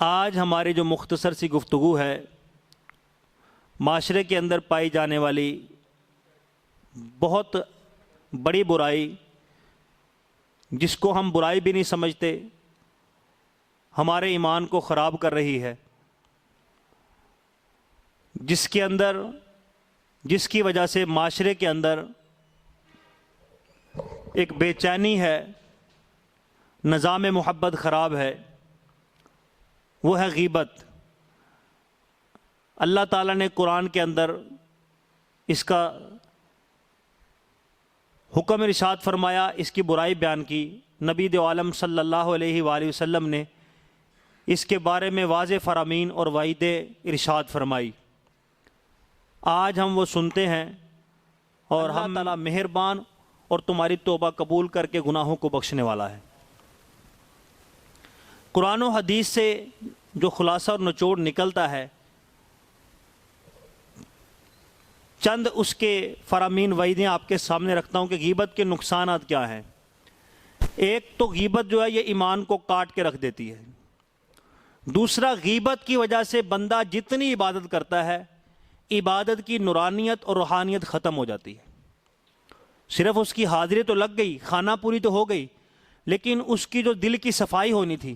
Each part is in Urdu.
آج ہماری جو مختصر سی گفتگو ہے معاشرے کے اندر پائی جانے والی بہت بڑی برائی، جس کو ہم برائی بھی نہیں سمجھتے، ہمارے ایمان کو خراب کر رہی ہے، جس کی وجہ سے معاشرے کے اندر ایک بے چینی ہے، نظام محبت خراب ہے، وہ ہے غیبت۔ اللہ تعالیٰ نے قرآن کے اندر اس کا حکم ارشاد فرمایا، اس کی برائی بیان کی۔ نبی دو عالم صلی اللہ علیہ وآلہ وسلم نے اس کے بارے میں واضح فرامین اور وعیدیں ارشاد فرمائی۔ آج ہم وہ سنتے ہیں، اور اللہ تعالیٰ مہربان اور تمہاری توبہ قبول کر کے گناہوں کو بخشنے والا ہے۔ قرآن و حدیث سے جو خلاصہ اور نچوڑ نکلتا ہے، چند اس کے فرامین وعیدیں آپ کے سامنے رکھتا ہوں کہ غیبت کے نقصانات کیا ہیں۔ ایک تو غیبت جو ہے یہ ایمان کو کاٹ کے رکھ دیتی ہے۔ دوسرا، غیبت کی وجہ سے بندہ جتنی عبادت کرتا ہے، عبادت کی نورانیت اور روحانیت ختم ہو جاتی ہے۔ صرف اس کی حاضری تو لگ گئی، خانہ پوری تو ہو گئی، لیکن اس کی جو دل کی صفائی ہونی تھی،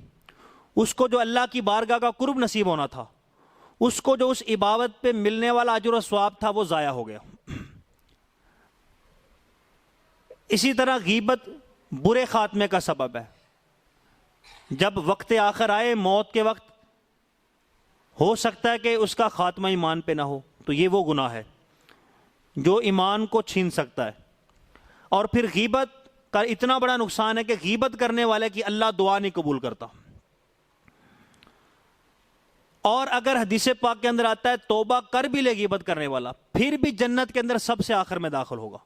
اس کو جو اللہ کی بارگاہ کا قرب نصیب ہونا تھا، اس کو جو اس عبادت پہ ملنے والا اجر و ثواب تھا، وہ ضائع ہو گیا۔ اسی طرح غیبت برے خاتمے کا سبب ہے۔ جب وقت آخر آئے، موت کے وقت، ہو سکتا ہے کہ اس کا خاتمہ ایمان پہ نہ ہو، تو یہ وہ گناہ ہے جو ایمان کو چھین سکتا ہے۔ اور پھر غیبت کا اتنا بڑا نقصان ہے کہ غیبت کرنے والے کی اللہ دعا نہیں قبول کرتا۔ اور اگر حدیث پاک کے اندر آتا ہے توبہ کر بھی لے غیبت کرنے والا، پھر بھی جنت کے اندر سب سے آخر میں داخل ہوگا۔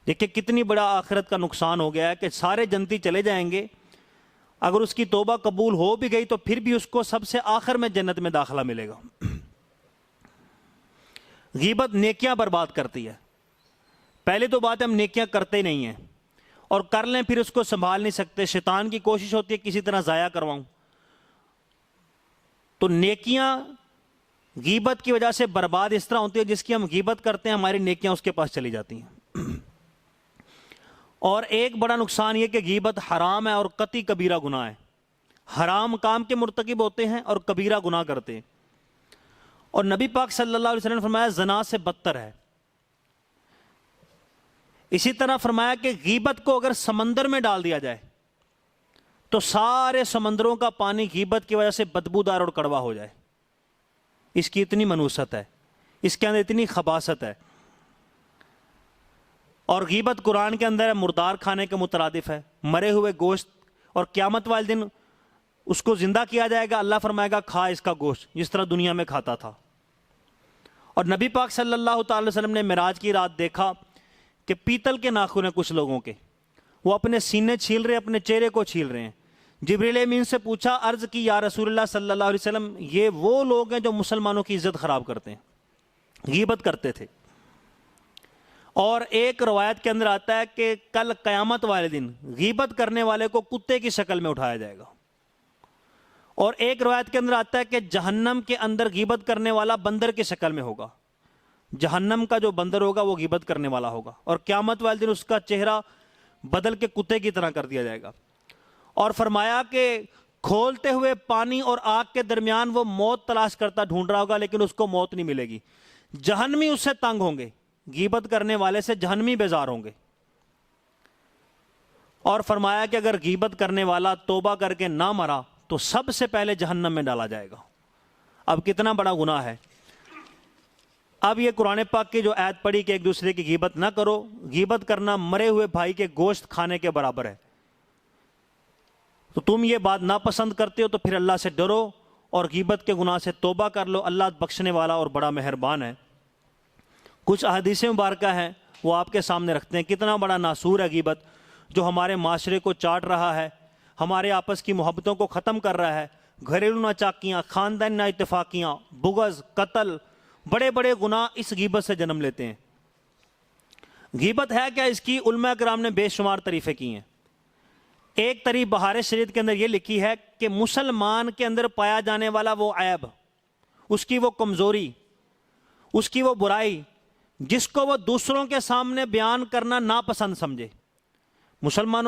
دیکھیں کتنی بڑا آخرت کا نقصان ہو گیا ہے کہ سارے جنتی چلے جائیں گے، اگر اس کی توبہ قبول ہو بھی گئی تو پھر بھی اس کو سب سے آخر میں جنت میں داخلہ ملے گا۔ غیبت نیکیاں برباد کرتی ہے۔ پہلے تو بات ہے ہم نیکیاں کرتے نہیں ہیں، اور کر لیں پھر اس کو سنبھال نہیں سکتے، شیطان کی کوشش ہوتی ہے کسی طرح ضائع کرواؤں۔ تو نیکیاں غیبت کی وجہ سے برباد اس طرح ہوتی ہے، جس کی ہم غیبت کرتے ہیں ہماری نیکیاں اس کے پاس چلی جاتی ہیں۔ اور ایک بڑا نقصان یہ کہ غیبت حرام ہے اور قطعی کبیرہ گناہ ہے۔ حرام کام کے مرتکب ہوتے ہیں اور کبیرہ گناہ کرتے ہیں۔ اور نبی پاک صلی اللہ علیہ وسلم نے فرمایا زنا سے بدتر ہے۔ اسی طرح فرمایا کہ غیبت کو اگر سمندر میں ڈال دیا جائے تو سارے سمندروں کا پانی غیبت کی وجہ سے بدبودار اور کڑوا ہو جائے۔ اس کی اتنی منوست ہے، اس کے اندر اتنی خباثت ہے۔ اور غیبت قرآن کے اندر ہے مردار کھانے کے مترادف ہے، مرے ہوئے گوشت، اور قیامت والے دن اس کو زندہ کیا جائے گا، اللہ فرمائے گا کھا اس کا گوشت جس طرح دنیا میں کھاتا تھا۔ اور نبی پاک صلی اللہ تعالی وسلم نے معراج کی رات دیکھا کہ پیتل کے ناخن ہیں کچھ لوگوں کے، وہ اپنے سینے چھیل رہے ہیں، اپنے چہرے کو چھیل رہے ہیں۔ جبریل امین سے پوچھا، عرض کی یا رسول اللہ صلی اللہ علیہ وسلم، یہ وہ لوگ ہیں جو مسلمانوں کی عزت خراب کرتے ہیں، غیبت کرتے تھے۔ اور ایک روایت کے اندر آتا ہے کہ کل قیامت والے دن غیبت کرنے والے کو کتے کی شکل میں اٹھایا جائے گا۔ اور ایک روایت کے اندر آتا ہے کہ جہنم کے اندر غیبت کرنے والا بندر کی شکل میں ہوگا۔ جہنم کا جو بندر ہوگا وہ غیبت کرنے والا ہوگا، اور قیامت والے دن اس کا چہرہ بدل کے کتے کی طرح کر دیا جائے گا۔ اور فرمایا کہ کھولتے ہوئے پانی اور آگ کے درمیان وہ موت تلاش کرتا ڈھونڈ رہا ہوگا، لیکن اس کو موت نہیں ملے گی۔ جہنمی اس سے تنگ ہوں گے، غیبت کرنے والے سے جہنمی بیزار ہوں گے۔ اور فرمایا کہ اگر غیبت کرنے والا توبہ کر کے نہ مرا تو سب سے پہلے جہنم میں ڈالا جائے گا۔ اب کتنا بڑا گناہ ہے۔ اب یہ قرآن پاک کی جو آیت پڑھی کہ ایک دوسرے کی غیبت نہ کرو، غیبت کرنا مرے ہوئے بھائی کے گوشت کھانے کے برابر ہے۔ تو تم یہ بات ناپسند کرتے ہو تو پھر اللہ سے ڈرو اور غیبت کے گناہ سے توبہ کر لو، اللہ بخشنے والا اور بڑا مہربان ہے۔ کچھ احادیث مبارکہ ہیں وہ آپ کے سامنے رکھتے ہیں۔ کتنا بڑا ناسور ہے غیبت، جو ہمارے معاشرے کو چاٹ رہا ہے، ہمارے آپس کی محبتوں کو ختم کر رہا ہے۔ گھریلو ناچاکیاں، خاندان نا اتفاقیاں، بغض، قتل، بڑے بڑے گناہ اس غیبت سے جنم لیتے ہیں۔ غیبت ہے کیا؟ اس کی علماء کرام نے بے شمار تعریفیں کی ہیں۔ ایک طریق بہار شریعت کے اندر یہ لکھی ہے کہ مسلمان کے اندر پایا جانے والا وہ عیب، اس کی وہ کمزوری، اس کی وہ برائی جس کو وہ دوسروں کے سامنے بیان کرنا ناپسند سمجھے.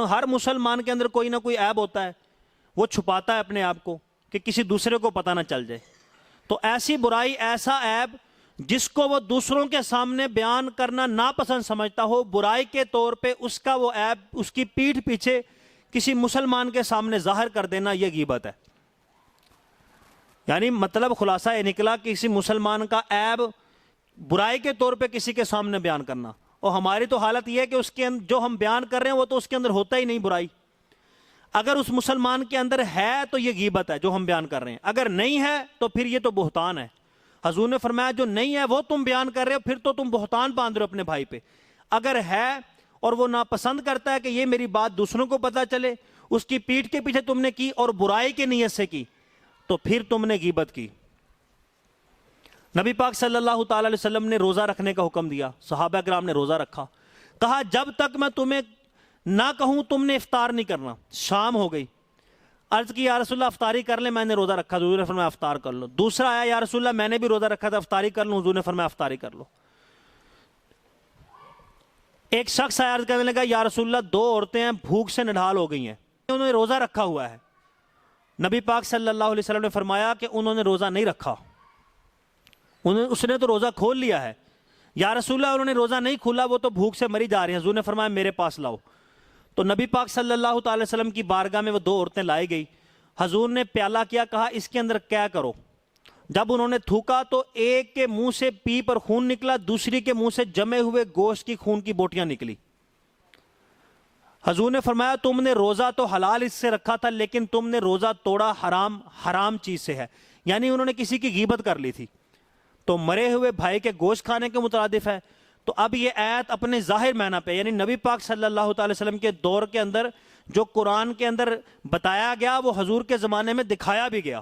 ہر مسلمان کے اندر کوئی نہ کوئی عیب ہوتا ہے، وہ چھپاتا ہے اپنے آپ کو کہ کسی دوسرے کو پتہ نہ چل جائے. تو ایسی برائی، ایسا عیب جس کو وہ دوسروں کے سامنے بیان کرنا ناپسند سمجھتا ہو، برائی کے طور پہ اس کا وہ عیب اس کی پیٹھ پیچھے کسی مسلمان کے سامنے ظاہر کر دینا، یہ غیبت ہے. یعنی مطلب خلاصہ یہ نکلا کہ کسی مسلمان کا عیب برائی کے طور پہ کسی کے سامنے بیان کرنا. اور ہماری تو حالت یہ ہے کہ اس کے جو ہم بیان کر رہے ہیں وہ تو اس کے اندر ہوتا ہی نہیں برائی. اگر اس مسلمان کے اندر ہے تو یہ غیبت ہے جو ہم بیان کر رہے ہیں، اگر نہیں ہے تو پھر یہ تو بہتان ہے. حضور نے فرمایا جو نہیں ہے وہ تم بیان کر رہے ہو، پھر تو تم بہتان باندھ رہے ہو اپنے بھائی پہ. اگر ہے اور وہ ناپسند کرتا ہے کہ یہ میری بات دوسروں کو پتہ چلے، اس کی پیٹھ کے پیچھے تم نے کی اور برائی کی نیت سے کی، تو پھر تم نے غیبت کی. نبی پاک صلی اللہ تعالی علیہ وسلم نے روزہ رکھنے کا حکم دیا، صحابہ کرام نے روزہ رکھا. کہا جب تک میں تمہیں نہ کہوں تم نے افطار نہیں کرنا. شام ہو گئی، عرض کی یا رسول اللہ افطاری کر لیں، میں نے روزہ رکھا. حضور نے فرمایا افطار کر لو. دوسرا آیا یا رسول اللہ میں نے بھی روزہ رکھا تھا، افطاری کر لوں. حضور نے فرمایا افطاری کر لو. ایک شخص آیا عرض کرنے لگا یا رسول اللہ 2 عورتیں ہیں بھوک سے نڈھال ہو گئی ہیں، انہوں نے روزہ رکھا ہوا ہے. نبی پاک صلی اللہ علیہ وسلم نے فرمایا کہ انہوں نے روزہ نہیں رکھا، اس نے تو روزہ کھول لیا ہے. یا رسول اللہ انہوں نے روزہ نہیں کھولا، وہ تو بھوک سے مری جا رہی ہیں. حضور نے فرمایا میرے پاس لاؤ. تو نبی پاک صلی اللہ تعالی وسلم کی بارگاہ میں وہ 2 عورتیں لائی گئی. حضور نے پیالہ کیا، کہا اس کے اندر کیا کرو. جب انہوں نے تھوکا تو ایک کے منہ سے پی پر خون نکلا، دوسری کے منہ سے جمے ہوئے گوشت کی خون کی بوٹیاں نکلی. حضور نے فرمایا تم نے روزہ تو حلال اس سے رکھا تھا، لیکن تم نے روزہ توڑا حرام چیز سے ہے. یعنی انہوں نے کسی کی غیبت کر لی تھی، تو مرے ہوئے بھائی کے گوشت کھانے کے مترادف ہے. تو اب یہ آیت اپنے ظاہر معنی پہ، یعنی نبی پاک صلی اللہ تعالی وسلم کے دور کے اندر جو قرآن کے اندر بتایا گیا وہ حضور کے زمانے میں دکھایا بھی گیا.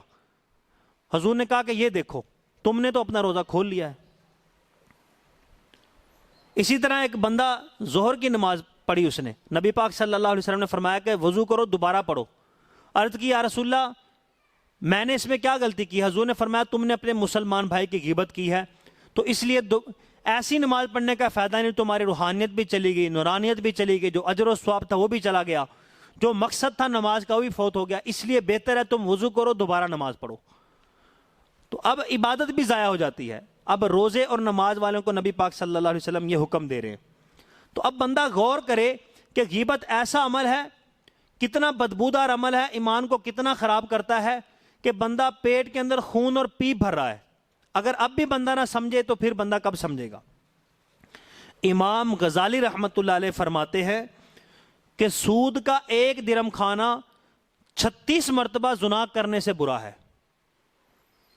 حضور نے کہا کہ یہ دیکھو تم نے تو اپنا روزہ کھول لیا ہے. اسی طرح ایک بندہ ظہر کی نماز پڑھی، اس نے نبی پاک صلی اللہ علیہ وسلم نے فرمایا کہ وضو کرو دوبارہ پڑھو. عرض کی یا رسول اللہ میں نے اس میں کیا غلطی کی. حضور نے فرمایا تم نے اپنے مسلمان بھائی کی غیبت کی ہے، تو اس لیے ایسی نماز پڑھنے کا فائدہ نہیں. تمہاری روحانیت بھی چلی گئی، نورانیت بھی چلی گئی، جو اجر و ثواب تھا وہ بھی چلا گیا، جو مقصد تھا نماز کا وہ بھی فوت ہو گیا. اس لیے بہتر ہے تم وضو کرو دوبارہ نماز پڑھو. تو اب عبادت بھی ضائع ہو جاتی ہے. اب روزے اور نماز والوں کو نبی پاک صلی اللہ علیہ وسلم یہ حکم دے رہے ہیں. تو اب بندہ غور کرے کہ غیبت ایسا عمل ہے، کتنا بدبودار عمل ہے، ایمان کو کتنا خراب کرتا ہے کہ بندہ پیٹ کے اندر خون اور پیپ بھر رہا ہے. اگر اب بھی بندہ نہ سمجھے تو پھر بندہ کب سمجھے گا. امام غزالی رحمت اللہ علیہ فرماتے ہیں کہ سود کا 1 درہم کھانا 36 مرتبہ زنا کرنے سے برا ہے.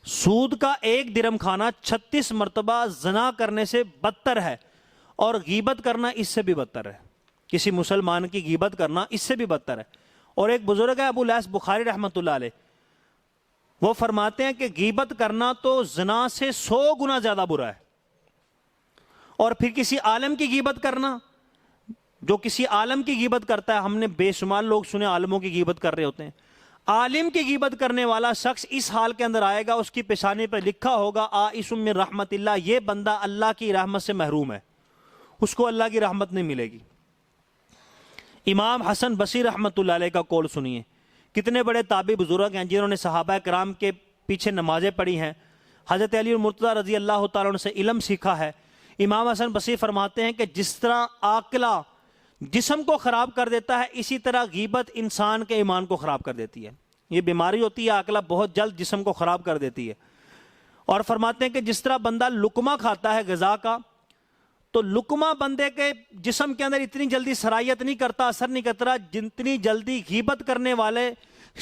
سود کا 1 درہم کھانا 36 مرتبہ زنا کرنے سے بدتر ہے، اور غیبت کرنا اس سے بھی بدتر ہے. کسی مسلمان کی غیبت کرنا اس سے بھی بدتر ہے. اور ایک بزرگ ہے ابو لیث بخاری رحمت اللہ علیہ، وہ فرماتے ہیں کہ غیبت کرنا تو زنا سے 100 گنا زیادہ برا ہے. اور پھر کسی عالم کی غیبت کرنا، جو کسی عالم کی غیبت کرتا ہے، ہم نے بے شمار لوگ سنے عالموں کی غیبت کر رہے ہوتے ہیں. عالم کی غیبت کرنے والا شخص اس حال کے اندر آئے گا، اس کی پیشانی پہ لکھا ہوگا آئس من رحمت اللہ، یہ بندہ اللہ کی رحمت سے محروم ہے، اس کو اللہ کی رحمت نہیں ملے گی. امام حسن بصری رحمت اللہ علیہ کا قول سنیے. کتنے بڑے تابعی بزرگ ہیں جنہوں نے صحابہ کرام کے پیچھے نمازیں پڑھی ہیں، حضرت علی المرتضیٰ رضی اللہ تعالیٰ عنہ سے علم سیکھا ہے. امام حسن بصری فرماتے ہیں کہ جس طرح عاقلہ جسم کو خراب کر دیتا ہے، اسی طرح غیبت انسان کے ایمان کو خراب کر دیتی ہے. یہ بیماری ہوتی ہے، عاقلہ بہت جلد جسم کو خراب کر دیتی ہے. اور فرماتے ہیں کہ جس طرح بندہ لقمہ کھاتا ہے غذا کا، تو لقمہ بندے کے جسم کے اندر اتنی جلدی سرایت نہیں کرتا، اثر نہیں کرتا جتنی جلدی غیبت کرنے والے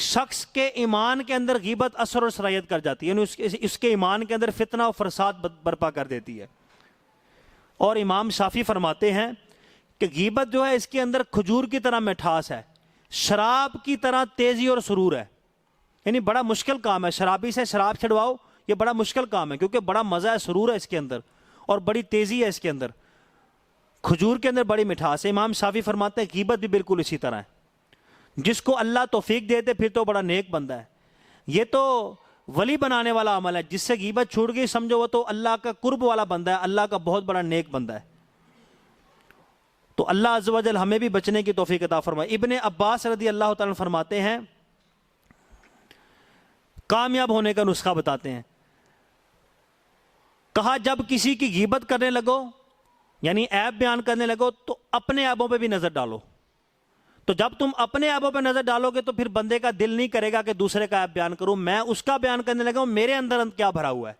شخص کے ایمان کے اندر غیبت اثر اور سرایت کر جاتی ہے، یعنی اس کے ایمان کے اندر فتنہ و فساد برپا کر دیتی ہے. اور امام شافعی فرماتے ہیں کہ غیبت جو ہے اس کے اندر کھجور کی طرح مٹھاس ہے، شراب کی طرح تیزی اور سرور ہے. یعنی بڑا مشکل کام ہے، شرابی سے شراب چھڑواؤ یہ بڑا مشکل کام ہے، کیونکہ بڑا مزہ ہے، سرور ہے اس کے اندر، اور بڑی تیزی ہے اس کے اندر. کھجور کے اندر بڑی مٹھاس ہے. امام شافعی فرماتے ہیں غیبت بھی بالکل اسی طرح ہے. جس کو اللہ توفیق دے دے پھر تو بڑا نیک بندہ ہے. یہ تو ولی بنانے والا عمل ہے. جس سے غیبت چھوٹ گئی سمجھو وہ تو اللہ کا قرب والا بندہ ہے, اللہ کا بہت بڑا نیک بندہ ہے. تو اللہ عز و جل ہمیں بھی بچنے کی توفیق عطا فرمائے. ابن عباس رضی اللہ تعالیٰ فرماتے ہیں, کامیاب ہونے کا نسخہ بتاتے ہیں. کہا جب کسی کی غیبت کرنے لگو یعنی عیب بیان کرنے لگو تو اپنے عیبوں پہ بھی نظر ڈالو. تو جب تم اپنے عیبوں پہ نظر ڈالو گے تو پھر بندے کا دل نہیں کرے گا کہ دوسرے کا عیب بیان کروں. میں اس کا بیان کرنے لگا ہوں, میرے اندر کیا بھرا ہوا ہے,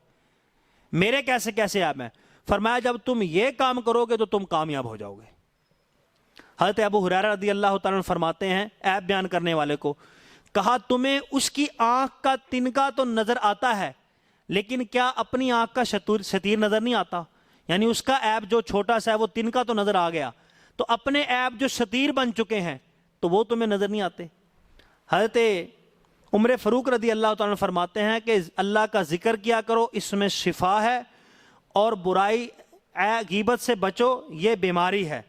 میرے کیسے کیسے عیب ہیں. فرمایا جب تم یہ کام کرو گے تو تم کامیاب ہو جاؤ گے. حضرت ابو ہریرہ رضی اللہ تعالیٰ عنہ فرماتے ہیں عیب بیان کرنے والے کو, کہا تمہیں اس کی آنکھ کا تنکا تو نظر آتا ہے لیکن کیا اپنی آنکھ کا شتیر نظر نہیں آتا؟ یعنی اس کا عیب جو چھوٹا سا ہے وہ تنکا تو نظر آ گیا, تو اپنے عیب جو شتیر بن چکے ہیں تو وہ تمہیں نظر نہیں آتے. حضرت عمر فاروق رضی اللہ تعالیٰ عنہ فرماتے ہیں کہ اللہ کا ذکر کیا کرو, اس میں شفا ہے, اور برائی غیبت سے بچو, یہ بیماری ہے.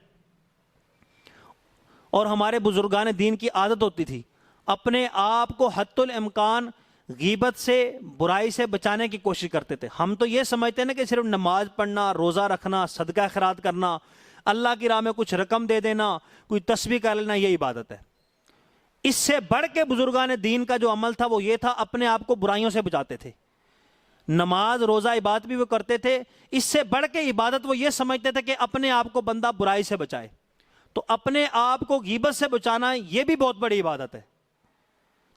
اور ہمارے بزرگان دین کی عادت ہوتی تھی اپنے آپ کو حتی الامکان غیبت سے برائی سے بچانے کی کوشش کرتے تھے. ہم تو یہ سمجھتے ہیں نا کہ صرف نماز پڑھنا, روزہ رکھنا, صدقہ خیرات کرنا, اللہ کی راہ میں کچھ رقم دے دینا, کوئی تسبیح کر لینا یہ عبادت ہے. اس سے بڑھ کے بزرگان دین کا جو عمل تھا وہ یہ تھا اپنے آپ کو برائیوں سے بچاتے تھے. نماز روزہ عبادت بھی وہ کرتے تھے, اس سے بڑھ کے عبادت وہ یہ سمجھتے تھے کہ اپنے آپ کو بندہ برائی سے بچائے. تو اپنے آپ کو غیبت سے بچانا یہ بھی بہت بڑی عبادت ہے.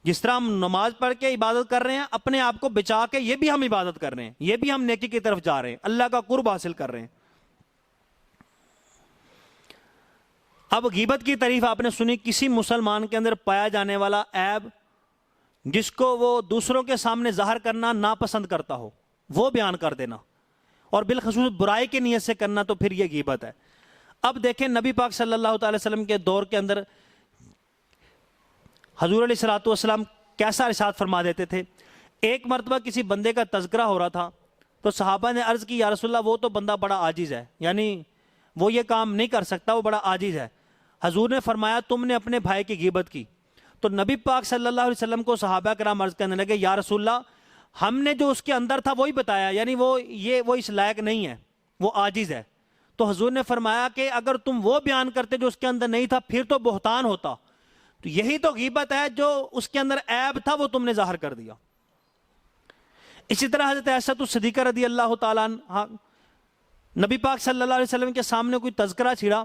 جس طرح ہم نماز پڑھ کے عبادت کر رہے ہیں, اپنے آپ کو بچا کے یہ بھی ہم عبادت کر رہے ہیں, یہ بھی ہم نیکی کی طرف جا رہے ہیں, اللہ کا قرب حاصل کر رہے ہیں. اب غیبت کی تعریف آپ نے سنی, کسی مسلمان کے اندر پایا جانے والا عیب جس کو وہ دوسروں کے سامنے ظاہر کرنا ناپسند کرتا ہو وہ بیان کر دینا, اور بالخصوص برائی کی نیت سے کرنا, تو پھر یہ غیبت ہے. اب دیکھیں نبی پاک صلی اللہ تعالی وسلم کے دور کے اندر حضور علیہ الصلوۃ والسلام کیسا ارشاد فرما دیتے تھے. ایک مرتبہ کسی بندے کا تذکرہ ہو رہا تھا تو صحابہ نے عرض کی یا رسول اللہ وہ تو بندہ بڑا عاجز ہے, یعنی وہ یہ کام نہیں کر سکتا, وہ بڑا عاجز ہے. حضور نے فرمایا تم نے اپنے بھائی کی غیبت کی. تو نبی پاک صلی اللہ علیہ وسلم کو صحابہ کرام عرض کرنے لگے یا رسول اللہ ہم نے جو اس کے اندر تھا وہی بتایا, یعنی وہ اس لائق نہیں ہے, وہ عاجز ہے. تو حضور نے فرمایا کہ اگر تم وہ بیان کرتے جو اس کے اندر نہیں تھا پھر تو بہتان ہوتا. تو یہی تو غیبت ہے, جو اس کے اندر عیب تھا وہ تم نے ظاہر کر دیا. اسی طرح حضرت عائشہ الصدیقہ رضی اللہ تعالیٰ عنہ نبی پاک صلی اللہ علیہ وسلم کے سامنے کوئی تذکرہ چھڑا.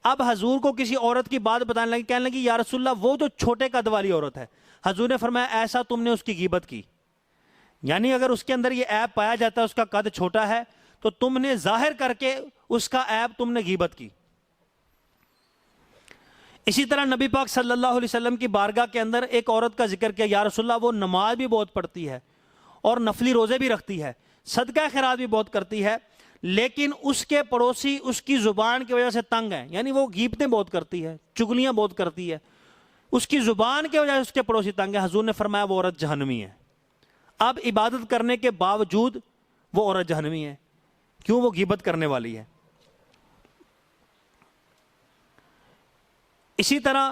اب حضور کو کسی عورت کی بات بتانے لگی, کہنے لگی یا رسول اللہ وہ جو چھوٹے قد والی عورت ہے. حضور نے فرمایا ایسا تم نے اس کی غیبت کی, یعنی اگر اس کے اندر یہ عیب پایا جاتا ہے اس کا قد چھوٹا ہے تو تم نے ظاہر کر کے اس کا عیب تم نے غیبت کی. اسی طرح نبی پاک صلی اللہ علیہ وسلم کی بارگاہ کے اندر ایک عورت کا ذکر کیا, یا رسول اللہ وہ نماز بھی بہت پڑھتی ہے اور نفلی روزے بھی رکھتی ہے, صدقہ خیرات بھی بہت کرتی ہے, لیکن اس کے پڑوسی اس کی زبان کی وجہ سے تنگ ہیں, یعنی وہ غیبتیں بہت کرتی ہے, چگلیاں بہت کرتی ہے, اس کی زبان کی وجہ سے اس کے پڑوسی تنگ ہیں. حضور نے فرمایا وہ عورت جہنمی ہے. اب عبادت کرنے کے باوجود وہ عورت جہنمی ہے, کیوں؟ وہ غیبت کرنے والی ہے. اسی طرح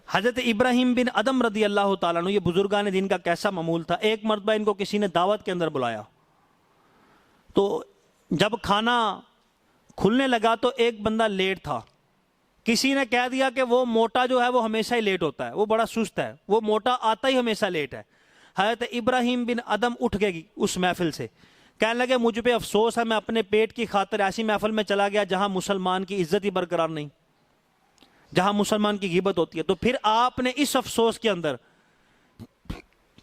حضرت ابراہیم بن ادم رضی اللہ تعالیٰ عنہ, یہ بزرگان دین کا کیسا معمول تھا. ایک مرتبہ ان کو کسی نے دعوت کے اندر بلایا, تو جب کھانا کھلنے لگا تو ایک بندہ لیٹ تھا. کسی نے کہہ دیا کہ وہ موٹا جو ہے وہ ہمیشہ ہی لیٹ ہوتا ہے, وہ بڑا سست ہے, وہ موٹا آتا ہی ہمیشہ لیٹ ہے. حضرت ابراہیم بن ادم اٹھ گئے اس محفل سے, کہنے لگے مجھ پہ افسوس ہے, میں اپنے پیٹ کی خاطر ایسی محفل میں چلا گیا جہاں مسلمان کی عزت ہی برقرار نہیں, جہاں مسلمان کی غیبت ہوتی ہے. تو پھر آپ نے اس افسوس کے اندر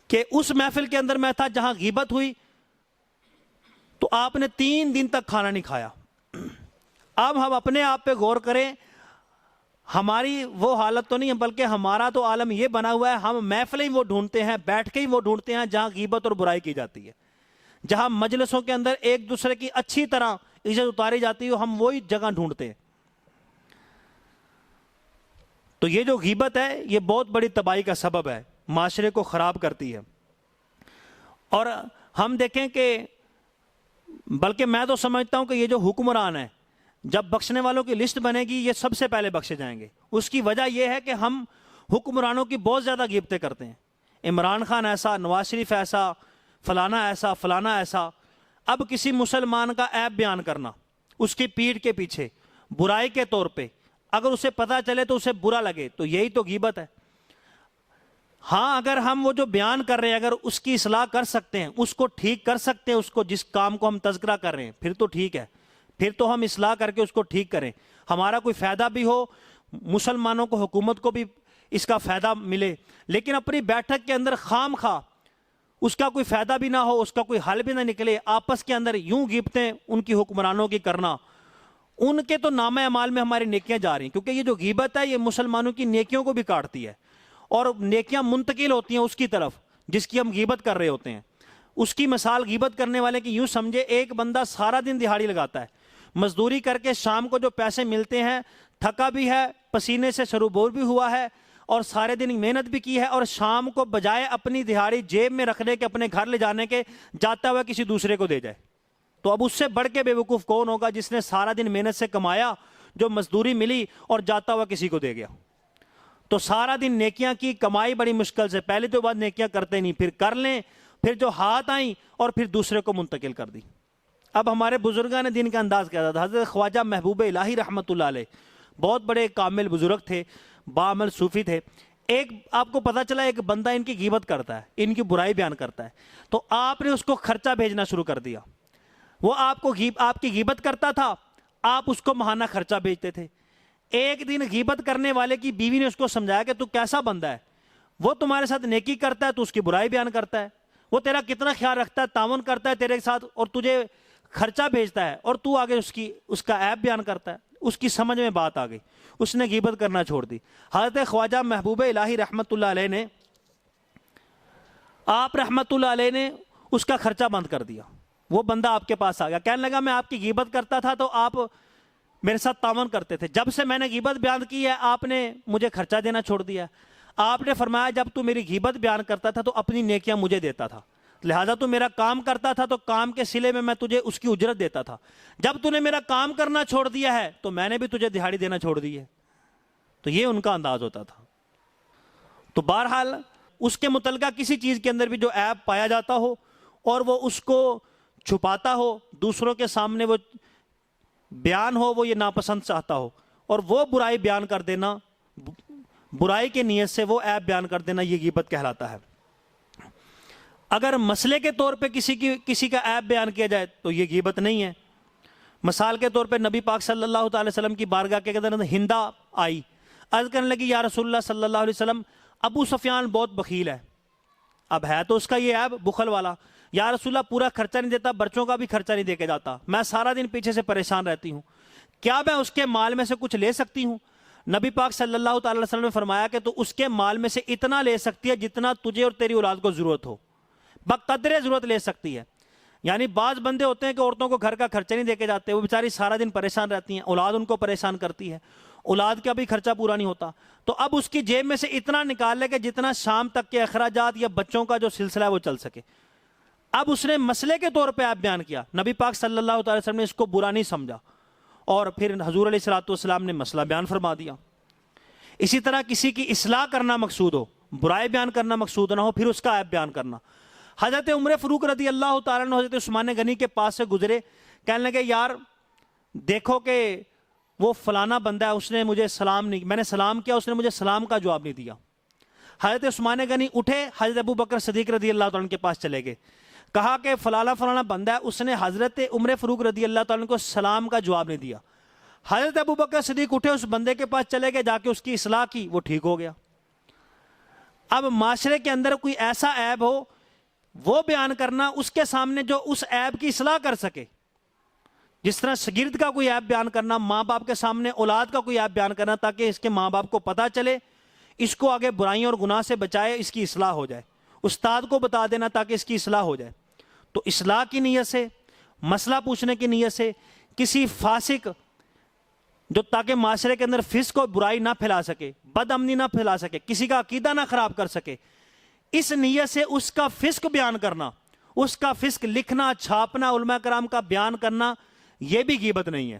کہ اس محفل کے اندر میں تھا جہاں غیبت ہوئی, تو آپ نے 3 دن تک کھانا نہیں کھایا. اب ہم اپنے آپ پہ غور کریں, ہماری وہ حالت تو نہیں ہے, بلکہ ہمارا تو عالم یہ بنا ہوا ہے, ہم محفلیں ہی وہ ڈھونڈتے ہیں, بیٹھ کے ہی وہ ڈھونڈتے ہیں جہاں غیبت اور برائی کی جاتی ہے, جہاں مجلسوں کے اندر ایک دوسرے کی اچھی طرح عزت اتاری جاتی ہے, ہم وہی جگہ ڈھونڈتے ہیں. تو یہ جو غیبت ہے یہ بہت بڑی تباہی کا سبب ہے, معاشرے کو خراب کرتی ہے. اور ہم دیکھیں کہ بلکہ میں تو سمجھتا ہوں کہ یہ جو حکمران ہے, جب بخشنے والوں کی لسٹ بنے گی یہ سب سے پہلے بخشے جائیں گے. اس کی وجہ یہ ہے کہ ہم حکمرانوں کی بہت زیادہ غیبتیں کرتے ہیں، عمران خان ایسا، نواز شریف ایسا، فلانا ایسا، فلانا ایسا۔ اب کسی مسلمان کا عیب بیان کرنا اس کی پیٹھ کے پیچھے برائی کے طور پہ، اگر اسے پتہ چلے تو اسے برا لگے، تو یہی تو غیبت ہے۔ ہاں اگر ہم وہ جو بیان کر رہے ہیں اگر اس کی اصلاح کر سکتے ہیں، اس کو ٹھیک کر سکتے ہیں، اس کو جس کام کو ہم تذکرہ کر رہے ہیں، پھر تو ٹھیک ہے، پھر تو ہم اصلاح کر کے اس کو ٹھیک کریں، ہمارا کوئی فائدہ بھی ہو، مسلمانوں کو، حکومت کو بھی اس کا فائدہ ملے۔ لیکن اپنی بیٹھک کے اندر خام خواہ اس کا کوئی فائدہ بھی نہ ہو، اس کا کوئی حل بھی نہ نکلے، آپس کے اندر یوں غیبتیں ان کی حکمرانوں کی کرنا، ان کے تو نامہ اعمال میں ہماری نیکیاں جا رہی ہیں، کیونکہ یہ جو غیبت ہے یہ مسلمانوں کی نیکیوں کو بھی کاٹتی ہے، اور نیکیاں منتقل ہوتی ہیں اس کی طرف جس کی ہم غیبت کر رہے ہوتے ہیں۔ اس کی مثال غیبت کرنے والے کی یوں سمجھے، ایک بندہ سارا دن دہاڑی لگاتا ہے، مزدوری کر کے شام کو جو پیسے ملتے ہیں، تھکا بھی ہے، پسینے سے سربور بھی ہوا ہے، اور سارے دن محنت بھی کی ہے، اور شام کو بجائے اپنی دہاڑی جیب میں رکھنے کے، اپنے گھر لے جانے کے، جاتا ہوا کسی دوسرے کو دے جائے۔ تو اب اس سے بڑھ کے بے وقوف کون ہوگا جس نے سارا دن محنت سے کمایا، جو مزدوری ملی، اور جاتا ہوا کسی کو دے گیا۔ تو سارا دن نیکیاں کی، کمائی بڑی مشکل سے، پہلے تو بعد نیکیاں کرتے نہیں، پھر کر لیں، پھر جو ہاتھ آئیں اور پھر دوسرے کو منتقل کر دی۔ اب ہمارے بزرگان دین کا انداز کیا تھا؟ حضرت خواجہ محبوب الہی رحمۃ اللہ علیہ بہت بڑے کامل بزرگ تھے، باعمل صوفی تھے۔ ایک آپ کو پتا چلا ایک بندہ ان کی غیبت کرتا ہے، ان کی برائی بیان کرتا ہے، تو آپ نے اس کو خرچہ بھیجنا شروع کر دیا۔ وہ آپ کی غیبت کرتا تھا، آپ اس کو ماہانہ خرچہ بھیجتے تھے۔ ایک دن غیبت کرنے والے کی بیوی نے اس کو سمجھایا کہ تو کیسا بندہ ہے، وہ تمہارے ساتھ نیکی کرتا ہے تو اس کی برائی بیان کرتا ہے، وہ تیرا کتنا خیال رکھتا ہے، تعاون کرتا ہے تیرے ساتھ، اور تجھے خرچہ بھیجتا ہے، اور تو آگے اس کا عیب بیان کرتا ہے۔ اس کی سمجھ میں بات آ گئی، اس نے غیبت کرنا چھوڑ دی۔ حضرت خواجہ محبوب الہی رحمۃ اللہ علیہ نے، آپ رحمۃ اللہ علیہ نے اس کا خرچہ بند کر دیا۔ وہ بندہ آپ کے پاس آ گیا، کہنے لگا میں آپ کی غیبت کرتا تھا تو آپ میرے ساتھ تعاون کرتے تھے، جب سے میں نے غیبت بیان کی ہے آپ نے مجھے خرچہ دینا چھوڑ دیا۔ آپ نے فرمایا جب تو میری غیبت بیان کرتا تھا تو اپنی نیکیاں مجھے دیتا تھا، لہذا تو میرا کام کرتا تھا تو کام کے صلے میں تجھے اس کی اجرت دیتا تھا، جب تو نے میرا کام کرنا چھوڑ دیا ہے تو میں نے بھی تجھے دہاڑی دینا چھوڑ دی ہے۔ تو یہ ان کا انداز ہوتا تھا۔ تو بہرحال اس کے متعلقہ کسی چیز کے اندر بھی جو عیب پایا جاتا ہو اور وہ اس کو چھپاتا ہو، دوسروں کے سامنے وہ بیان ہو، وہ یہ ناپسند چاہتا ہو، اور وہ برائی بیان کر دینا، برائی کے نیت سے وہ عیب بیان کر دینا، یہ غیبت کہلاتا ہے۔ اگر مسئلے کے طور پہ کسی کا عیب بیان کیا جائے تو یہ غیبت نہیں ہے۔ مثال کے طور پہ نبی پاک صلی اللہ تعالی وسلم کی بارگاہ کے اندر ہندا آئی، عرض کرنے لگی یا رسول اللہ صلی اللہ علیہ وسلم ابو سفیان بہت بخیل ہے۔ اب ہے تو اس کا یہ عیب بخل والا، یا رسول اللہ پورا خرچہ نہیں دیتا، بچوں کا بھی خرچہ نہیں دے کے جاتا، میں سارا دن پیچھے سے پریشان رہتی ہوں، کیا میں اس کے مال میں سے کچھ لے سکتی ہوں؟ نبی پاک صلی اللہ تعالی وسلم نے فرمایا کہ تو اس کے مال میں سے اتنا لے سکتی ہے جتنا تجھے اور تیری اولاد کو ضرورت ہو، بقدر ضرورت لے سکتی ہے۔ یعنی بعض بندے ہوتے ہیں کہ عورتوں کو گھر کا خرچہ نہیں دے کے جاتے، وہ بیچاری سارا دن پریشان رہتی ہیں، اولاد ان کو پریشان کرتی ہے، اولاد کا بھی خرچہ پورا نہیں ہوتا، تو اب اس کی جیب میں سے اتنا نکال لے کہ جتنا شام تک کے اخراجات یا بچوں کا جو سلسلہ ہے وہ چل سکے۔ اب اس نے مسئلے کے طور پہ آپ بیان کیا، نبی پاک صلی اللہ تعالی وسلم نے اس کو برا نہیں سمجھا، اور پھر حضور علیہ الصلوۃ والسلام نے مسئلہ بیان فرما دیا۔ اسی طرح کسی کی اصلاح کرنا مقصود ہو، برائی بیان کرنا مقصود نہ ہو، پھر اس کا عیب بیان کرنا۔ حضرت عمر فاروق رضی اللہ تعالیٰ عنہ حضرت عثمان غنی کے پاس سے گزرے، کہنے لگے یار دیکھو کہ وہ فلانا بندہ ہے، اس نے مجھے سلام نہیں، میں نے سلام کیا اس نے مجھے سلام کا جواب نہیں دیا۔ حضرت عثمان غنی اٹھے، حضرت ابو بکر صدیق رضی اللہ تعالیٰ عنہ کے پاس چلے گئے، کہا کہ فلانا بندہ ہے، اس نے حضرت عمر فاروق رضی اللہ تعالیٰ عنہ کو سلام کا جواب نہیں دیا۔ حضرت ابو بکر صدیق اٹھے، اس بندے کے پاس چلے گئے، جا کے اس کی اصلاح کی، وہ ٹھیک ہو گیا۔ اب معاشرے کے اندر کوئی ایسا عیب ہو، وہ بیان کرنا اس کے سامنے جو اس عیب کی اصلاح کر سکے، جس طرح شاگرد کا کوئی عیب بیان کرنا، ماں باپ کے سامنے اولاد کا کوئی عیب بیان کرنا تاکہ اس کے ماں باپ کو پتہ چلے، اس کو آگے برائیوں اور گناہ سے بچائے، اس کی اصلاح ہو جائے، استاد کو بتا دینا تاکہ اس کی اصلاح ہو جائے۔ تو اصلاح کی نیت سے، مسئلہ پوچھنے کی نیت سے، کسی فاسق جو تاکہ معاشرے کے اندر فسق اور برائی نہ پھیلا سکے، بد امنی نہ پھیلا سکے، کسی کا عقیدہ نہ خراب کر سکے، اس نیت سے اس کا فسق بیان کرنا، اس کا فسق لکھنا، چھاپنا، علماء کرام کا بیان کرنا، یہ بھی غیبت نہیں ہے۔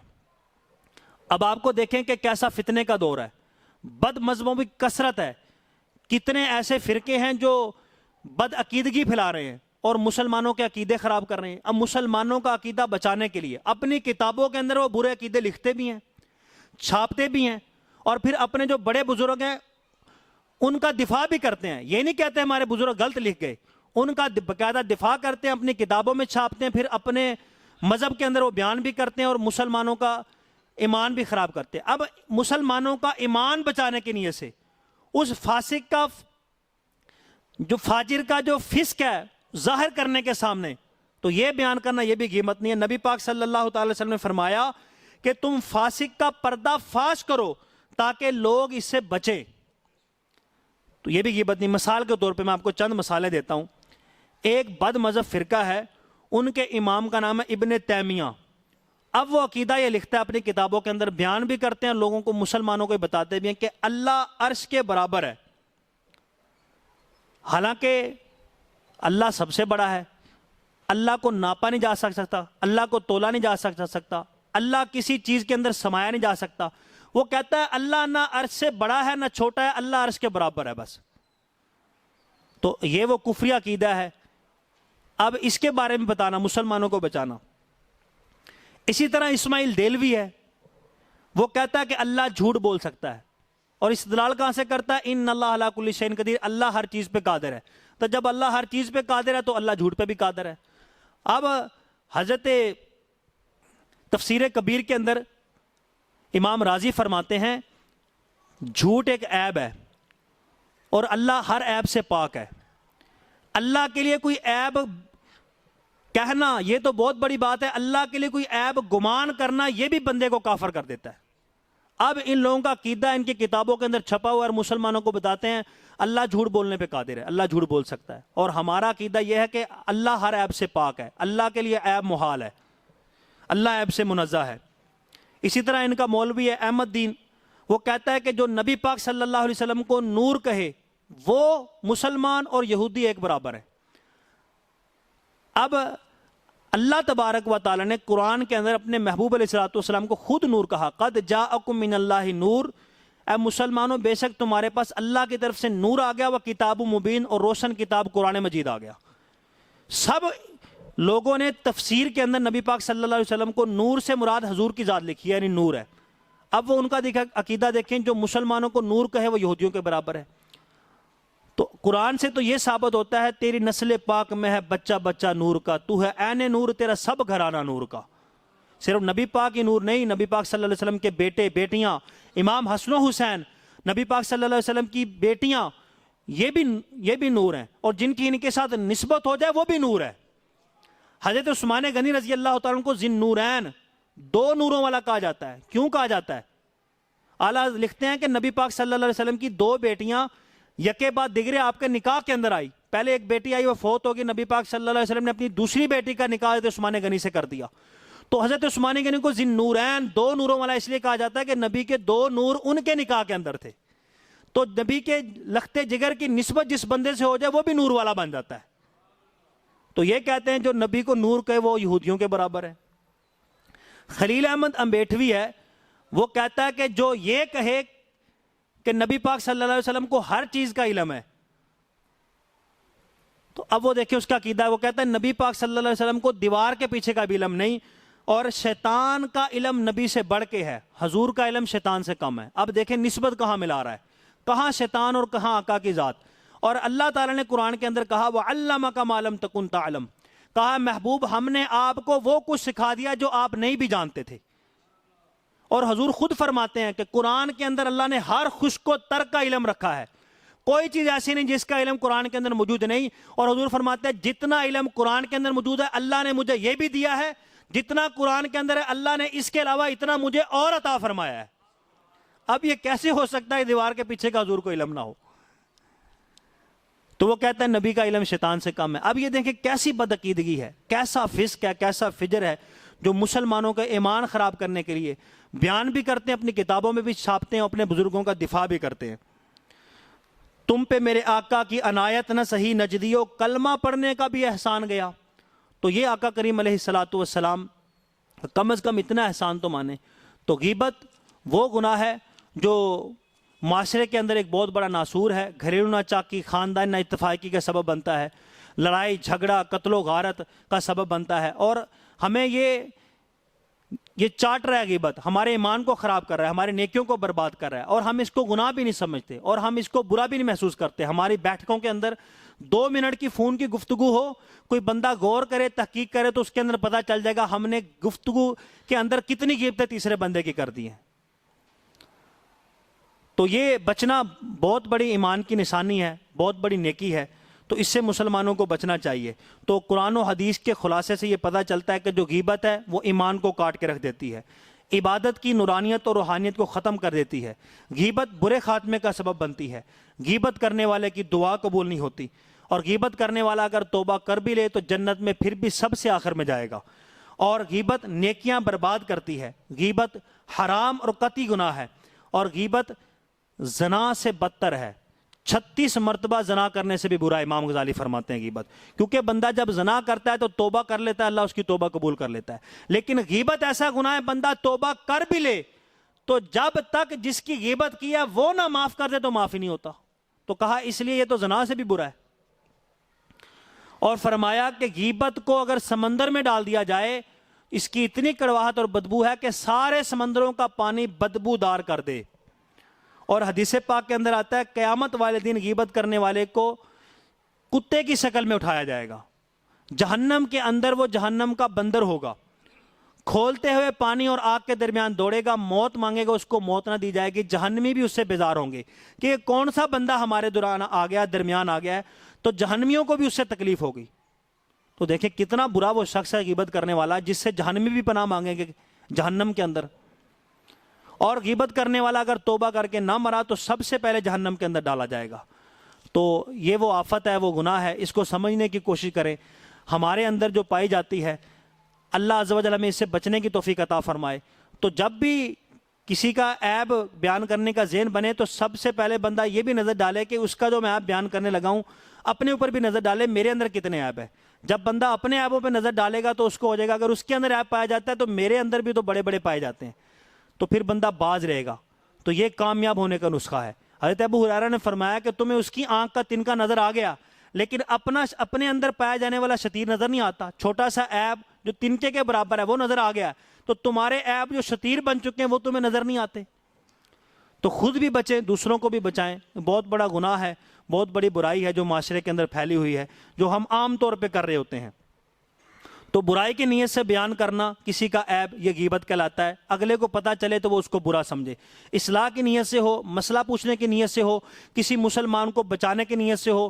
اب آپ کو دیکھیں کہ کیسا فتنے کا دور ہے، بد مذہبوں کی کثرت ہے، کتنے ایسے فرقے ہیں جو بد عقیدگی پھیلا رہے ہیں اور مسلمانوں کے عقیدے خراب کر رہے ہیں۔ اب مسلمانوں کا عقیدہ بچانے کے لیے اپنی کتابوں کے اندر وہ برے عقیدے لکھتے بھی ہیں، چھاپتے بھی ہیں، اور پھر اپنے جو بڑے بزرگ ہیں ان کا دفاع بھی کرتے ہیں۔ یہ نہیں کہتے ہمارے بزرگ غلط لکھ گئے، ان کا باقاعدہ دفاع کرتے ہیں، اپنی کتابوں میں چھاپتے ہیں، پھر اپنے مذہب کے اندر وہ بیان بھی کرتے ہیں اور مسلمانوں کا ایمان بھی خراب کرتے ہیں۔ اب مسلمانوں کا ایمان بچانے کی نیت سے اس فاسق کا، جو فاجر کا جو فسق ہے ظاہر کرنے کے سامنے، تو یہ بیان کرنا یہ بھی غیبت نہیں ہے۔ نبی پاک صلی اللہ تعالی وسلم نے فرمایا کہ تم فاسق کا پردہ فاش کرو تاکہ لوگ اس سے بچیں، تو یہ بھی غیبت نہیں۔ مثال کے طور پہ میں آپ کو چند مثالیں دیتا ہوں۔ ایک بد مذہب فرقہ ہے، ان کے امام کا نام ہے ابن تیمیہ۔ اب وہ عقیدہ یہ لکھتا ہے اپنی کتابوں کے اندر، بیان بھی کرتے ہیں لوگوں کو، مسلمانوں کو بتاتے بھی ہیں کہ اللہ عرش کے برابر ہے، حالانکہ اللہ سب سے بڑا ہے، اللہ کو ناپا نہیں جا سکتا، اللہ کو تولا نہیں جا سکتا، اللہ کسی چیز کے اندر سمایا نہیں جا سکتا۔ وہ کہتا ہے اللہ نہ عرش سے بڑا ہے نہ چھوٹا ہے، اللہ عرش کے برابر ہے بس۔ تو یہ وہ کفری عقیدہ ہے۔ اب اس کے بارے میں بتانا، مسلمانوں کو بچانا۔ اسی طرح اسماعیل دیلوی ہے، وہ کہتا ہے کہ اللہ جھوٹ بول سکتا ہے، اور استدلال کہاں سے کرتا ہے؟ ان اللہ علی کل شیء قدیر، اللہ ہر چیز پہ قادر ہے۔ تو جب اللہ ہر چیز پہ قادر ہے تو اللہ جھوٹ پہ بھی قادر ہے۔ اب حضرت تفسیر کبیر کے اندر امام راضی فرماتے ہیں جھوٹ ایک عیب ہے اور اللہ ہر عیب سے پاک ہے۔ اللہ کے لیے کوئی عیب کہنا یہ تو بہت بڑی بات ہے، اللہ کے لیے کوئی عیب گمان کرنا یہ بھی بندے کو کافر کر دیتا ہے۔ اب ان لوگوں کا عقیدہ ان کی کتابوں کے اندر چھپا ہوا ہے اور مسلمانوں کو بتاتے ہیں اللہ جھوٹ بولنے پہ قادر ہے، اللہ جھوٹ بول سکتا ہے، اور ہمارا عقیدہ یہ ہے کہ اللہ ہر عیب سے پاک ہے، اللہ کے لیے عیب محال ہے، اللہ عیب سے منزہ ہے۔ اسی طرح ان کا مولوی ہے احمد دین، وہ کہتا ہے کہ جو نبی پاک صلی اللہ علیہ وسلم کو نور کہے وہ مسلمان اور یہودی ایک برابر ہے۔ اب اللہ تبارک و تعالی نے قرآن کے اندر اپنے محبوب علیہ الصلوۃ والسلام کو خود نور کہا، قد جاءکم من اللہ نور، اے مسلمانوں بے شک تمہارے پاس اللہ کی طرف سے نور آ گیا، وہ کتاب مبین، اور روشن کتاب قرآن مجید آ گیا۔ سب لوگوں نے تفسیر کے اندر نبی پاک صلی اللہ علیہ وسلم کو نور سے مراد حضور کی ذات لکھی ہے، یعنی نور ہے۔ اب وہ ان کا عقیدہ دیکھیں، جو مسلمانوں کو نور کہے وہ یہودیوں کے برابر ہے۔ تو قرآن سے تو یہ ثابت ہوتا ہے تیری نسل پاک میں ہے بچہ بچہ نور کا، تو ہے عین نور، تیرا سب گھرانہ نور کا۔ صرف نبی پاک ہی نور نہیں، نبی پاک صلی اللہ علیہ وسلم کے بیٹے بیٹیاں، امام حسن و حسین، نبی پاک صلی اللہ علیہ وسلم کی بیٹیاں، یہ بھی نور ہیں، اور جن کی ان کے ساتھ نسبت ہو جائے وہ بھی نور ہے۔ حضرت عثمان غنی رضی اللہ تعالیٰ عنہ کو ذی النورین، دو نوروں والا کہا جاتا ہے۔ کیوں کہا جاتا ہے؟ اعلیٰ لکھتے ہیں کہ نبی پاک صلی اللہ علیہ وسلم کی دو بیٹیاں یکے بعد دیگرے آپ کے نکاح کے اندر آئی۔ پہلے ایک بیٹی آئی، وہ فوت ہوگی، نبی پاک صلی اللہ علیہ وسلم نے اپنی دوسری بیٹی کا نکاح حضرت عثمان غنی سے کر دیا۔ تو حضرت عثمان غنی کو ذی النورین، دو نوروں والا اس لیے کہا جاتا ہے کہ نبی کے دو نور ان کے نکاح کے اندر تھے، تو نبی کے لخت جگر کی نسبت جس بندے سے ہو جائے وہ بھی نور والا بن جاتا ہے۔ تو یہ کہتے ہیں جو نبی کو نور کہے وہ یہودیوں کے برابر ہے۔ خلیل احمد امبیٹوی ہے، وہ کہتا ہے کہ جو یہ کہے کہ نبی پاک صلی اللہ علیہ وسلم کو ہر چیز کا علم ہے، تو اب وہ دیکھیں اس کا عقیدہ ہے، وہ کہتا ہے نبی پاک صلی اللہ علیہ وسلم کو دیوار کے پیچھے کا بھی علم نہیں، اور شیطان کا علم نبی سے بڑھ کے ہے، حضور کا علم شیطان سے کم ہے۔ اب دیکھیں نسبت کہاں ملا رہا ہے، کہاں شیطان اور کہاں آقا کی ذات۔ اور اللہ تعالیٰ نے قرآن کے اندر کہا وَعَلَّمَكَ مَا لَمْ تَكُنْ تَعْلَمْ، کہا محبوب ہم نے آپ کو وہ کچھ سکھا دیا جو آپ نہیں بھی جانتے تھے۔ اور حضور خود فرماتے ہیں کہ قرآن کے اندر اللہ نے ہر خشک و تر کا علم رکھا ہے، کوئی چیز ایسی نہیں جس کا علم قرآن کے اندر موجود نہیں۔ اور حضور فرماتے ہیں جتنا علم قرآن کے اندر موجود ہے اللہ نے مجھے یہ بھی دیا ہے، جتنا قرآن کے اندر ہے اللہ نے اس کے علاوہ اتنا مجھے اور عطا فرمایا ہے۔ اب یہ کیسے ہو سکتا ہے دیوار کے پیچھے کا حضور کو علم نہ ہو؟ تو وہ کہتا ہے نبی کا علم شیطان سے کم ہے۔ اب یہ دیکھیں کیسی بدعقیدگی ہے، کیسا فسق ہے، کیسا فجر ہے، جو مسلمانوں کا ایمان خراب کرنے کے لیے بیان بھی کرتے ہیں، اپنی کتابوں میں بھی چھاپتے ہیں، اپنے بزرگوں کا دفاع بھی کرتے ہیں۔ تم پہ میرے آقا کی عنایت نہ سہی نجدیو، کلمہ پڑھنے کا بھی احسان گیا۔ تو یہ آقا کریم علیہ الصلوۃ والسلام کم از کم اتنا احسان تو مانے۔ تو غیبت وہ گناہ ہے جو معاشرے کے اندر ایک بہت بڑا ناسور ہے، گھریلو ناچاکی، خاندان نا اتفاقی کا سبب بنتا ہے، لڑائی جھگڑا قتل و غارت کا سبب بنتا ہے، اور ہمیں یہ چاٹ رہا ہے غیبت، ہمارے ایمان کو خراب کر رہا ہے، ہمارے نیکیوں کو برباد کر رہا ہے، اور ہم اس کو گناہ بھی نہیں سمجھتے اور ہم اس کو برا بھی نہیں محسوس کرتے۔ ہماری بیٹھکوں کے اندر 2 منٹ کی فون کی گفتگو ہو، کوئی بندہ غور کرے تحقیق کرے تو اس کے اندر پتہ چل جائے گا ہم نے گفتگو کے اندر کتنی غیبتیں تیسرے بندے کی کر دی ہیں۔ تو یہ بچنا بہت بڑی ایمان کی نشانی ہے، بہت بڑی نیکی ہے، تو اس سے مسلمانوں کو بچنا چاہیے۔ تو قرآن و حدیث کے خلاصے سے یہ پتہ چلتا ہے کہ جو غیبت ہے وہ ایمان کو کاٹ کے رکھ دیتی ہے، عبادت کی نورانیت اور روحانیت کو ختم کر دیتی ہے، غیبت برے خاتمے کا سبب بنتی ہے، غیبت کرنے والے کی دعا قبول نہیں ہوتی، اور غیبت کرنے والا اگر توبہ کر بھی لے تو جنت میں پھر بھی سب سے آخر میں جائے گا، اور غیبت نیکیاں برباد کرتی ہے، غیبت حرام اور قطعی گناہ ہے، اور غیبت زنا سے بدتر ہے، 36 مرتبہ زنا کرنے سے بھی برا امام غزالی فرماتے ہیں غیبت، کیونکہ بندہ جب زنا کرتا ہے تو توبہ کر لیتا ہے، اللہ اس کی توبہ قبول کر لیتا ہے، لیکن غیبت ایسا گناہ ہے بندہ توبہ کر بھی لے تو جب تک جس کی غیبت کیا وہ نہ معاف کر دے تو معاف ہی نہیں ہوتا، تو کہا اس لیے یہ تو زنا سے بھی برا ہے، اور فرمایا کہ غیبت کو اگر سمندر میں ڈال دیا جائے اس کی اتنی کڑواہٹ اور بدبو ہے کہ سارے سمندروں کا پانی بدبودار کر دے، اور حدیث پاک کے اندر آتا ہے قیامت والے دن غیبت کرنے والے کو کتے کی شکل میں اٹھایا جائے گا، جہنم کے اندر وہ جہنم کا بندر ہوگا، کھولتے ہوئے پانی اور آگ کے درمیان دوڑے گا، موت مانگے گا، اس کو موت نہ دی جائے گی، جہنمی بھی اس سے بیزار ہوں گے کہ کون سا بندہ ہمارے دوران آ گیا، درمیان آ گیا ہے، تو جہنمیوں کو بھی اس سے تکلیف ہوگی۔ تو دیکھیں کتنا برا وہ شخص ہے غیبت کرنے والا، جس سے جہنمی بھی پناہ مانگیں گے جہنم کے اندر، اور غیبت کرنے والا اگر توبہ کر کے نہ مرا تو سب سے پہلے جہنم کے اندر ڈالا جائے گا۔ تو یہ وہ آفت ہے، وہ گناہ ہے، اس کو سمجھنے کی کوشش کریں، ہمارے اندر جو پائی جاتی ہے، اللہ عز و جل ہمیں اس سے بچنے کی توفیق عطا فرمائے۔ تو جب بھی کسی کا عیب بیان کرنے کا ذہن بنے تو سب سے پہلے بندہ یہ بھی نظر ڈالے کہ اس کا جو میں عیب بیان کرنے لگا ہوں اپنے اوپر بھی نظر ڈالے میرے اندر کتنے عیب ہے۔ جب بندہ اپنے عیبوں پہ نظر ڈالے گا تو اس کو ہو جائے گا اگر اس کے اندر عیب پایا جاتا ہے تو میرے اندر بھی تو بڑے بڑے پائے جاتے ہیں، تو پھر بندہ باز رہے گا۔ تو یہ کامیاب ہونے کا نسخہ ہے۔ حضرت ابو ہریرہ نے فرمایا کہ تمہیں اس کی آنکھ کا تنکا نظر آ گیا لیکن اپنے اندر پایا جانے والا شتیر نظر نہیں آتا، چھوٹا سا عیب جو تنکے کے برابر ہے وہ نظر آ گیا، تو تمہارے عیب جو شتیر بن چکے ہیں وہ تمہیں نظر نہیں آتے۔ تو خود بھی بچیں، دوسروں کو بھی بچائیں، بہت بڑا گناہ ہے، بہت بڑی برائی ہے جو معاشرے کے اندر پھیلی ہوئی ہے، جو ہم عام طور پہ کر رہے ہوتے ہیں۔ تو برائی کی نیت سے بیان کرنا کسی کا عیب یہ غیبت کہلاتا ہے، اگلے کو پتہ چلے تو وہ اس کو برا سمجھے، اصلاح کی نیت سے ہو، مسئلہ پوچھنے کی نیت سے ہو، کسی مسلمان کو بچانے کی نیت سے ہو،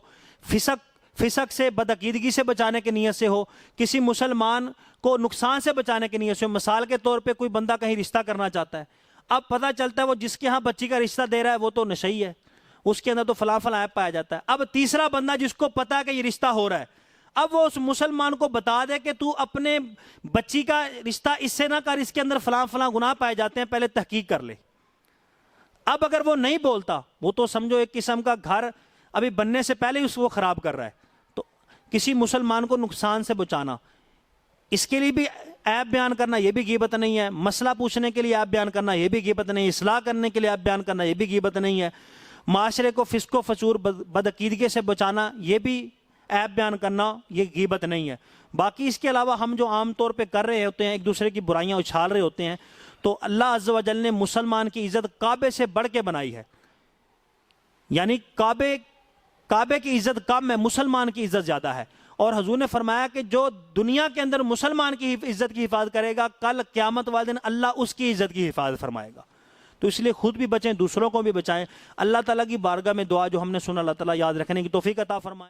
فسق سے بدعقیدگی سے بچانے کی نیت سے ہو، کسی مسلمان کو نقصان سے بچانے کی نیت سے ہو۔ مثال کے طور پہ کوئی بندہ کہیں رشتہ کرنا چاہتا ہے، اب پتہ چلتا ہے وہ جس کے ہاں بچی کا رشتہ دے رہا ہے وہ تو نشئی ہے، اس کے اندر تو فلاں فلاں عیب پایا جاتا ہے۔ اب تیسرا بندہ جس کو پتہ ہے کہ یہ رشتہ ہو رہا ہے، اب وہ اس مسلمان کو بتا دے کہ تو اپنے بچی کا رشتہ اس سے نہ کر، اس کے اندر فلاں فلاں گناہ پائے جاتے ہیں، پہلے تحقیق کر لے۔ اب اگر وہ نہیں بولتا وہ تو سمجھو ایک قسم کا گھر ابھی بننے سے پہلے اس کو خراب کر رہا ہے۔ تو کسی مسلمان کو نقصان سے بچانا، اس کے لیے بھی عیب بیان کرنا یہ بھی غیبت نہیں ہے، مسئلہ پوچھنے کے لیے عیب بیان کرنا یہ بھی غیبت نہیں ہے، اصلاح کرنے کے لیے عیب بیان کرنا یہ بھی غیبت نہیں ہے، معاشرے کو فسق و فجور بدعقیدگی سے بچانا یہ بھی عیب بیان کرنا یہ غیبت نہیں ہے۔ باقی اس کے علاوہ ہم جو عام طور پہ کر رہے ہوتے ہیں، ایک دوسرے کی برائیاں اچھال رہے ہوتے ہیں، تو اللہ عز و جل نے مسلمان کی عزت کعبے سے بڑھ کے بنائی ہے، یعنی کعبے کی عزت کم ہے، مسلمان کی عزت زیادہ ہے، اور حضور نے فرمایا کہ جو دنیا کے اندر مسلمان کی عزت کی حفاظت کرے گا کل قیامت والے دن اللہ اس کی عزت کی حفاظت فرمائے گا۔ تو اس لیے خود بھی بچیں، دوسروں کو بھی بچائیں۔ اللہ تعالیٰ کی بارگاہ میں دعا جو ہم نے سنا اللہ تعالیٰ یاد رکھنے کی توفیق عطا فرمائے۔